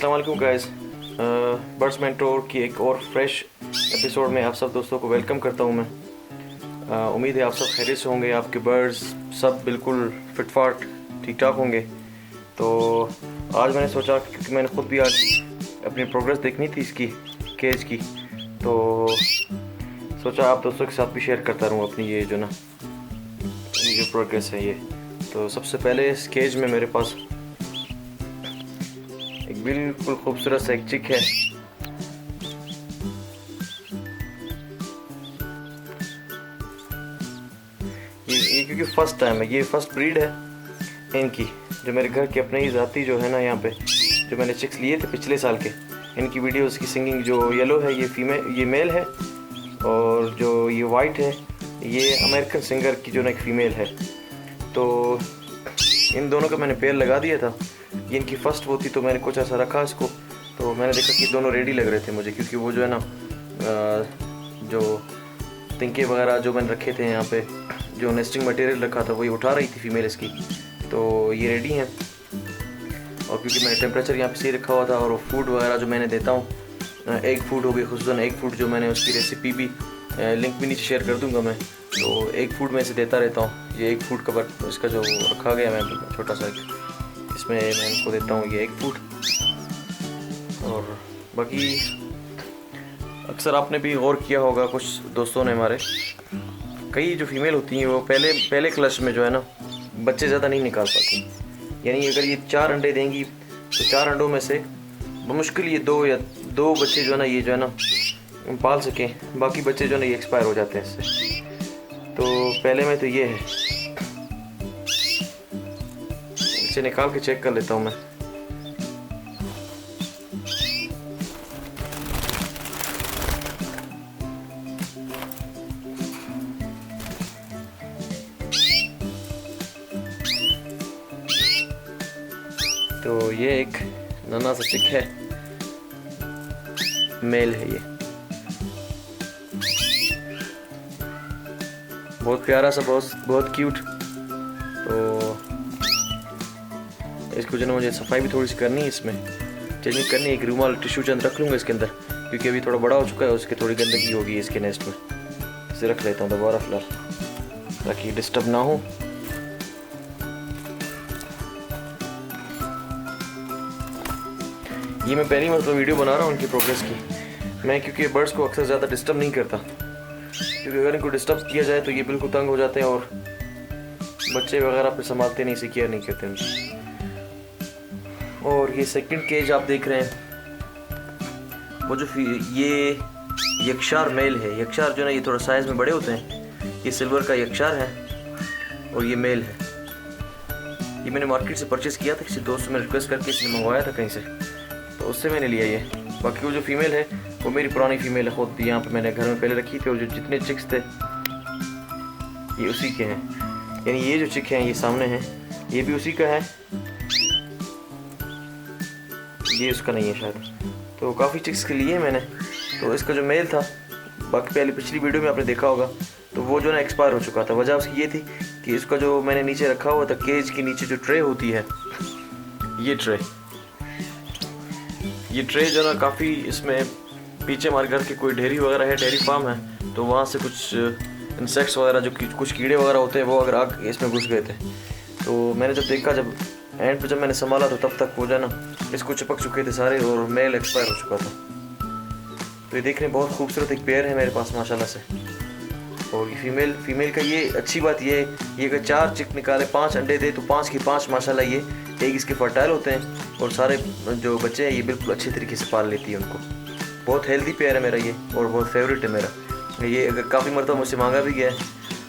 अस्सलाम वालेकुम guys. Birds mentor की एक और फ्रेश एपिसोड में आप सब दोस्तों को वेलकम करता हूं मैं। उम्मीद है आप सब खैरियत से होंगे, आपके बर्ड्स सब बिल्कुल फिटफाट ठीक ठाक होंगे। तो आज मैंने सोचा, क्योंकि मैंने ख़ुद भी आज अपनी प्रोग्रेस देखनी थी इसकी केज की, तो सोचा आप दोस्तों के साथ भी शेयर करता रहूँ अपनी ये जो प्रोग्रेस है ये। तो सबसे पहले इस केज में मेरे पास एक बिल्कुल खूबसूरत सा एक चिक है। ये क्योंकि फर्स्ट टाइम है, ये फर्स्ट ब्रीड है इनकी, जो मेरे घर के अपने ही ज़ाती जो है ना, यहाँ पे जो मैंने चिक्स लिए थे पिछले साल के, इनकी वीडियोस की सिंगिंग जो येलो है ये मेल है, और जो ये वाइट है ये अमेरिकन सिंगर की जो ना एक फ़ीमेल है। तो इन दोनों का मैंने पेयर लगा दिया था। ये इनकी फ़र्स्ट वो थी, तो मैंने कुछ ऐसा रखा इसको, तो मैंने देखा कि दोनों रेडी लग रहे थे मुझे, क्योंकि वो जो है ना जो तिनके वगैरह जो मैंने रखे थे यहाँ पे, जो नेस्टिंग मटेरियल रखा था वही उठा रही थी फीमेल इसकी, तो ये रेडी हैं। और क्योंकि मैंने टेम्परेचर यहाँ पे सही रखा हुआ था, और फूड वगैरह जो मैंने देता हूँ, एग फूड हो गई, खुसूसन एग फूड जो मैंने उसकी रेसिपी भी लिंक भी नीचे शेयर कर दूँगा मैं, तो एग फूड में से देता रहता हूँ। ये एग फूड का इसका जो रखा गया मैं छोटा सा, इसमें मैं इनको देता हूँ ये एग फूड। और बाकी अक्सर आपने भी गौर किया होगा, कुछ दोस्तों ने हमारे, कई जो फीमेल होती हैं वो पहले क्लच में जो है ना बच्चे ज़्यादा नहीं निकाल पाती। यानी अगर ये 4 अंडे देंगी तो 4 अंडों में से बमुश्किल ये 2 बच्चे जो है ना ये जो है ना पाल सकें, बाकी बच्चे जो है ना ये एक्सपायर हो जाते हैं इससे। तो पहले में तो ये है, इसे निकाल के चेक कर लेता हूँ मैं। तो ये एक नन्हा सा चिक है, मेल है ये, बहुत प्यारा सा, बहुत क्यूट। तो इसको जो है मुझे सफाई भी थोड़ी सी करनी है, इसमें चेंजिंग करनी है। एक रूमाल टिश्यू चंद रख लूँगा इसके अंदर, क्योंकि अभी थोड़ा बड़ा हो चुका है, उसकी थोड़ी गंदगी होगी इसके नेस्ट में। इसे रख लेता हूँ दोबारा फिलहाल, ताकि डिस्टर्ब ना हो। ये मैं पहली मतलब वीडियो बना रहा हूँ उनकी प्रोग्रेस की मैं, क्योंकि बर्ड्स को अक्सर ज़्यादा डिस्टर्ब नहीं करता, क्योंकि अगर इनको डिस्टर्ब किया जाए तो ये बिल्कुल तंग हो जाते हैं और बच्चे वगैरह पे संभालते नहीं, इसे केयर नहीं करते उनकी। और ये सेकंड केज आप देख रहे हैं, वो जो ये यक्षार मेल है। यक्षार जो है ना ये थोड़ा साइज़ में बड़े होते हैं, ये सिल्वर का यक्षार है और ये मेल है। ये मैंने मार्केट से परचेज़ किया था, किसी दोस्त से मैं रिक्वेस्ट करके इसने मंगवाया था कहीं से, तो उससे मैंने लिया ये। बाकी वो जो फीमेल है वो मेरी पुरानी फीमेल है, खुद यहाँ पे मैंने घर में पहले रखी थी, और जो जितने चिक्स थे ये उसी के हैं। यानी ये जो चिक हैं ये सामने हैं, ये भी उसी का है, ये उसका नहीं है शायद। तो काफ़ी चिक्स के लिए मैंने, तो इसका जो मेल था, बाकी पहले पिछली वीडियो में आपने देखा होगा, तो वो जो ना एक्सपायर हो चुका था। वजह उसकी ये थी कि इसका जो मैंने नीचे रखा हुआ था, केज के नीचे जो ट्रे होती है, ये ट्रे जो ना काफ़ी, इसमें पीछे हमारे घर के कोई डेयरी वगैरह है, डेयरी फार्म है, तो वहाँ से कुछ इंसेक्ट्स वगैरह जो कुछ कीड़े वगैरह होते हैं वो अगर आग इसमें घुस गए थे। तो मैंने जब देखा, जब एंड पे जब मैंने संभाला, तो तब तक वो जो ना इसको चिपक चुके थे सारे, और मेल एक्सपायर हो चुका था। तो ये देखने बहुत खूबसूरत एक पेयर है मेरे पास माशाल्लाह से। और ये फीमेल का ये अच्छी बात ये अगर 4 चिक निकाले, 5 अंडे दे, तो 5 के 5 माशाल्लाह ये एग इसके फर्टाइल होते हैं, और सारे जो बच्चे हैं ये बिल्कुल अच्छे तरीके से पाल लेती है उनको। बहुत हेल्दी पेयर है मेरा ये, और बहुत फेवरेट है मेरा ये। अगर काफ़ी मरतबा मुझसे मांगा भी गया है,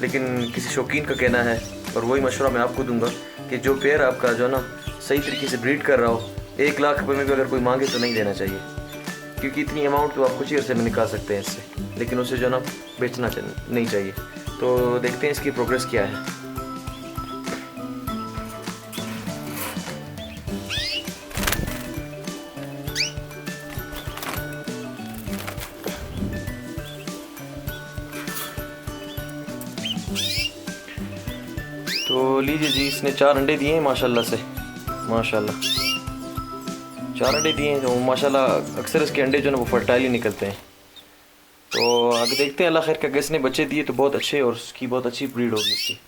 लेकिन किसी शौकीन का कहना है, और वही मशवरा मैं आपको दूंगा कि जो पेयर आपका जो ना सही तरीके से ब्रीड कर रहा हो, 1 लाख रुपये में भी अगर कोई मांगे तो नहीं देना चाहिए, क्योंकि इतनी अमाउंट तो आप कुछ ही अर्से में निकाल सकते हैं इससे, लेकिन उसे जो ना बेचना नहीं चाहिए। तो देखते हैं इसकी प्रोग्रेस क्या है। तो लीजिए जी, इसने 4 अंडे दिए हैं माशाल्लाह से, माशाल्लाह 4 अंडे दिए हैं, तो माशाल्लाह अक्सर इसके अंडे जो है ना वो फर्टाइल ही निकलते हैं। तो आगे देखते हैं, अल्लाह खैर का, अगर इसने बच्चे दिए तो बहुत अच्छे और उसकी बहुत अच्छी ब्रीड होगी इसकी।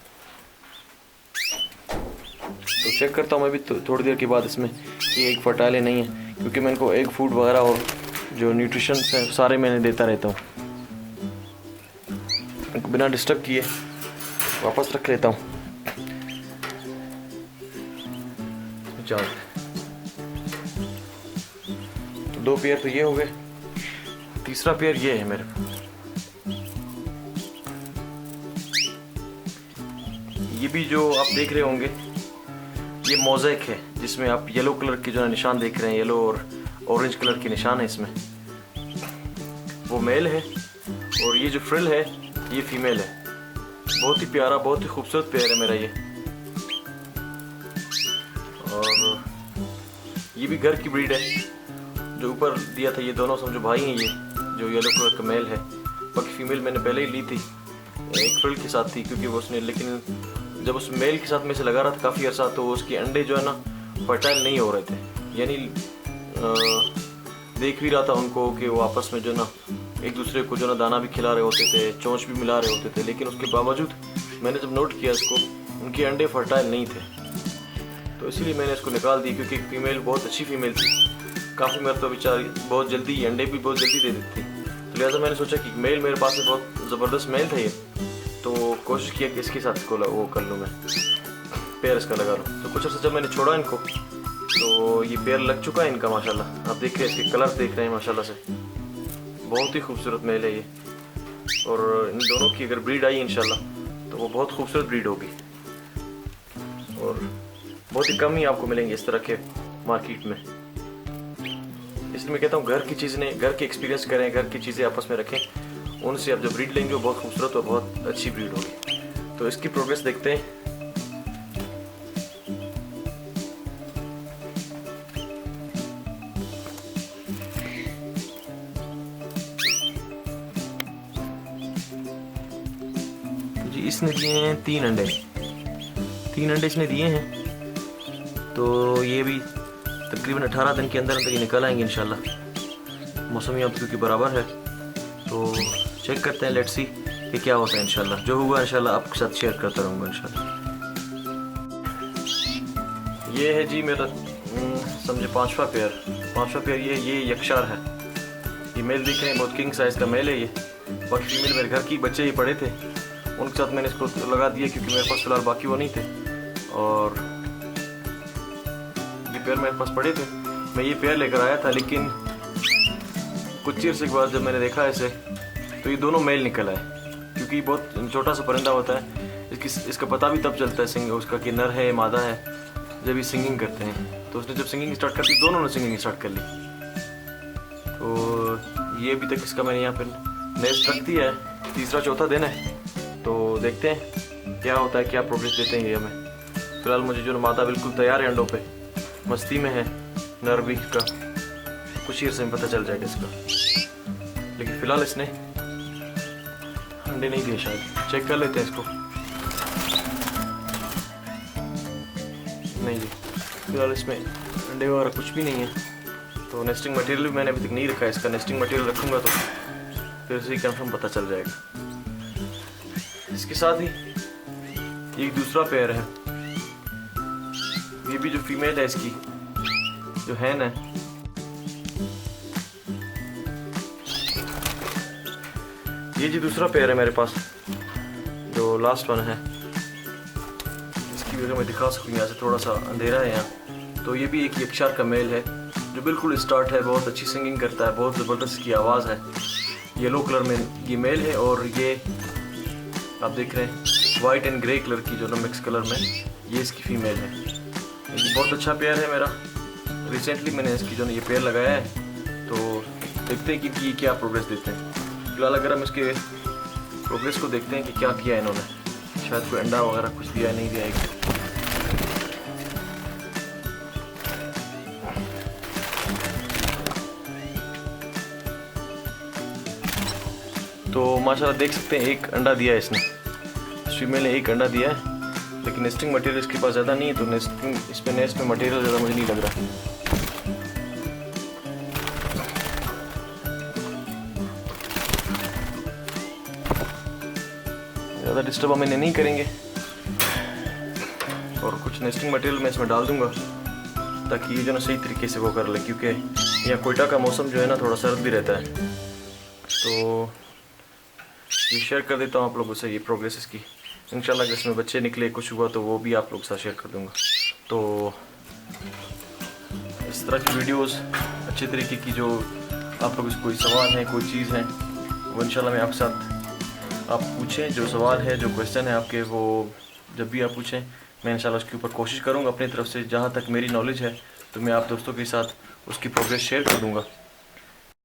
तो चेक करता हूँ मैं भी थोड़ी देर के बाद इसमें ये एग फर्टाइल नहीं है, क्योंकि मैं इनको एग फूड वगैरह और जो न्यूट्रिशन है सारे मैंने देता रहता हूँ। इनको बिना डिस्टर्ब किए वापस रख लेता हूँ। चल, तो 2 पेयर तो ये हो गए, तीसरा पेयर ये है मेरे। ये भी जो आप देख रहे होंगे ये मोज़ेक है, जिसमें आप येलो कलर के जो निशान देख रहे हैं, येलो और ऑरेंज कलर के निशान है इसमें, वो मेल है। और ये जो फ्रिल है ये फीमेल है। बहुत ही प्यारा, बहुत ही खूबसूरत पेयर है मेरा ये। और ये भी घर की ब्रीड है, जो ऊपर दिया था ये दोनों समझो भाई हैं। ये जो येलो कलर का मेल है, बाकी फीमेल मैंने पहले ही ली थी, एक फ्रिल के साथ थी, क्योंकि वो उसने, लेकिन जब उस मेल के साथ में से लगा रहा था काफ़ी अर्सा, तो उसके अंडे जो है ना फर्टाइल नहीं हो रहे थे। यानी देख भी रहा था उनको कि वो आपस में जो ना एक दूसरे को जो ना दाना भी खिला रहे होते थे, चोंच भी मिला रहे होते थे, लेकिन उसके बावजूद मैंने जब नोट किया इसको, उनके अंडे फर्टाइल नहीं थे। तो इसीलिए मैंने इसको निकाल दी, क्योंकि फीमेल बहुत अच्छी फीमेल थी, काफ़ी मरतबा बेचारी बहुत जल्दी अंडे भी बहुत जल्दी दे देती थी। तो लिहाजा मैंने सोचा कि मेल मेरे पास में बहुत ज़बरदस्त मेल था ये, तो कोशिश किया कि इसके साथ इसको वो कर लूँ, मैं पेयर इसका लगा लूँ। तो कुछ अर्सा जब मैंने छोड़ा इनको, तो ये पेयर लग चुका है इनका माशाल्लाह। आप देख रहे हैं, इसके कलर देख रहे हैं माशाल्लाह से, बहुत ही खूबसूरत मेल है ये। और इन दोनों की अगर ब्रीड आई इंशाल्लाह तो वो बहुत खूबसूरत ब्रीड होगी, और बहुत ही कम ही आपको मिलेंगे इस तरह के मार्केट में। इसलिए मैं कहता हूँ घर की चीज़ें, घर के एक्सपीरियंस करें, घर की चीज़ें आपस में रखें, उनसे आप जब ब्रीड लेंगे वो बहुत खूबसूरत और बहुत अच्छी ब्रीड होगी। तो इसकी प्रोग्रेस देखते हैं। जी इसने दिए हैं 3 अंडे, 3 अंडे इसने दिए हैं। तो ये भी तकरीबन 18 दिन के अंदर अंदर ये निकल आएंगे इंशाल्लाह। मौसमियात क्योंकि बराबर है, तो चेक करते हैं, लेट्स सी कि क्या होता है इंशाल्लाह। जो होगा इंशाल्लाह आपके साथ शेयर करता रहूँगा इंशाल्लाह। ये है जी मेरा समझे 5वां पेयर। ये यक्षार है। ये मेल दिख रहे हैं, बहुत किंग साइज़ का मेल है ये। बाकी फीमेल मेरे घर की बच्चे ही पड़े थे, उनके साथ मैंने इसको लगा दिया, क्योंकि मेरे पास फ़िलहाल बाकी वो नहीं थे। और ये पेयर मेरे पास पड़े थे, मैं ये पेयर लेकर आया था, लेकिन कुछ चीर से के बाद जब मैंने देखा इसे, तो ये दोनों मेल निकल आए। क्योंकि बहुत छोटा सा परिंदा होता है, इसका पता भी तब चलता है सिंग उसका कि नर है मादा है, जब ये सिंगिंग करते हैं। तो उसने जब सिंगिंग स्टार्ट कर दी, दोनों ने सिंगिंग स्टार्ट कर ली। तो ये अभी तक इसका मैंने यहाँ पर नेस्ट रख दिया है, तीसरा चौथा दिन है। तो देखते हैं क्या होता है, क्या प्रोग्रेस देते हैं ये हमें। फिलहाल मुझे जो मादा बिल्कुल तैयार है, अंडों पे मस्ती में है, नर भी का कुछ ही से पता चल जाएगा इसका। लेकिन फिलहाल इसने अंडे नहीं दिए, शायद चेक कर लेते हैं इसको। नहीं जी, फिलहाल इसमें अंडे वगैरह कुछ भी नहीं है। तो नेस्टिंग मटेरियल भी मैंने अभी तक नहीं रखा है इसका। नेस्टिंग मटेरियल रखूँगा तो फिर से कंफर्म पता चल जाएगा। इसके साथ ही ये दूसरा पेयर है, ये भी जो फीमेल है इसकी, जो है ना, ये जी दूसरा पेयर है मेरे पास, जो लास्ट वन है। इसकी भी अगर मैं दिखा सकूँ, यहाँ से थोड़ा सा अंधेरा है यहाँ। तो ये भी एक यक्षार का मेल है, जो बिल्कुल स्टार्ट है, बहुत अच्छी सिंगिंग करता है, बहुत ज़बरदस्त की आवाज़ है। येलो कलर में ये मेल है, और ये आप देख रहे हैं वाइट एंड ग्रे कलर की जो ना मिक्स कलर में, ये इसकी फ़ीमेल है। ये बहुत अच्छा पेयर है मेरा। रिसेंटली मैंने इसकी जो ना ये पेयर लगाया है, तो देखते हैं कि ये क्या प्रोग्रेस देते हैं। फिलहाल अगर हम इसके प्रोग्रेस को देखते हैं कि क्या किया इन्होंने, शायद कोई अंडा वगैरह कुछ दिया नहीं दिया है। तो माशाल्लाह देख सकते हैं एक अंडा दिया है इसने, फीमेल ने एक अंडा दिया है, लेकिन नेस्टिंग मटेरियल इसके पास ज़्यादा नहीं है, तो नेस्टिंग इसमें नेस्ट में मटेरियल ज़्यादा मुझे नहीं लग रहा। ज़्यादा डिस्टर्ब हम इन्हें नहीं करेंगे। और कुछ नेस्टिंग मटेरियल मैं इसमें डाल दूँगा ताकि ये जो ना सही तरीके से वो कर ले, क्योंकि यहाँ कोयटा का मौसम जो है ना थोड़ा सर्द भी रहता है। तो ये शेयर कर देता हूँ आप लोगों से ये प्रोग्रेस इसकी। इंशाल्लाह अगर इसमें बच्चे निकले कुछ हुआ तो वो भी आप लोगों के साथ शेयर कर दूँगा। तो इस तरह की वीडियोस अच्छे तरीके की जो आप लोगों से कोई सवाल है कोई चीज़ है वो इंशाल्लाह मैं आपके साथ आप पूछें, जो सवाल है जो क्वेश्चन है आपके वो जब भी आप पूछें मैं इंशाल्लाह उसके ऊपर कोशिश करूँगा अपनी तरफ से, जहाँ तक मेरी नॉलेज है तो मैं आप दोस्तों के साथ उसकी प्रोग्रेस शेयर कर दूँगा।